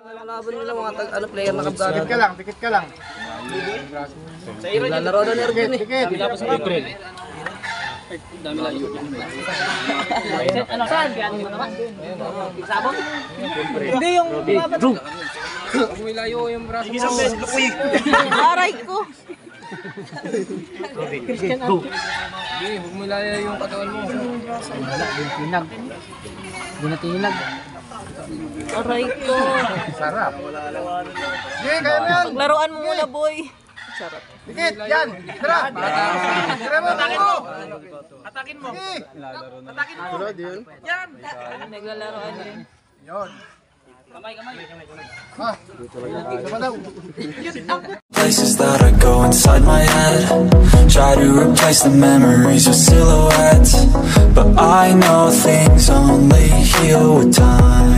Laban nila mga player na kabgado. Pikit ka lang. Lalaro na Erwin eh. Pikit. April. Dami layo. Ano saan? Piano mo naman. Sabong? Hindi yung bumabad. Huwag mo ilayo yung braso mo. Aray ko. Hindi, huwag mo ilayo yung katawan mo. Wala, tinag. Hindi na tinag. Aray ko. Sarap. Sige, kaya mo yan. Paglaruan mo muna, boy. Sarap. Pikit, yan. Tara. Tara mo. Atakin mo. Atakin mo. Atakin mo. Yan. Naglalaroan din. Yun. Kamay. Places that I go inside my head, try to replace the memories with silhouettes, but I know things only heal with time.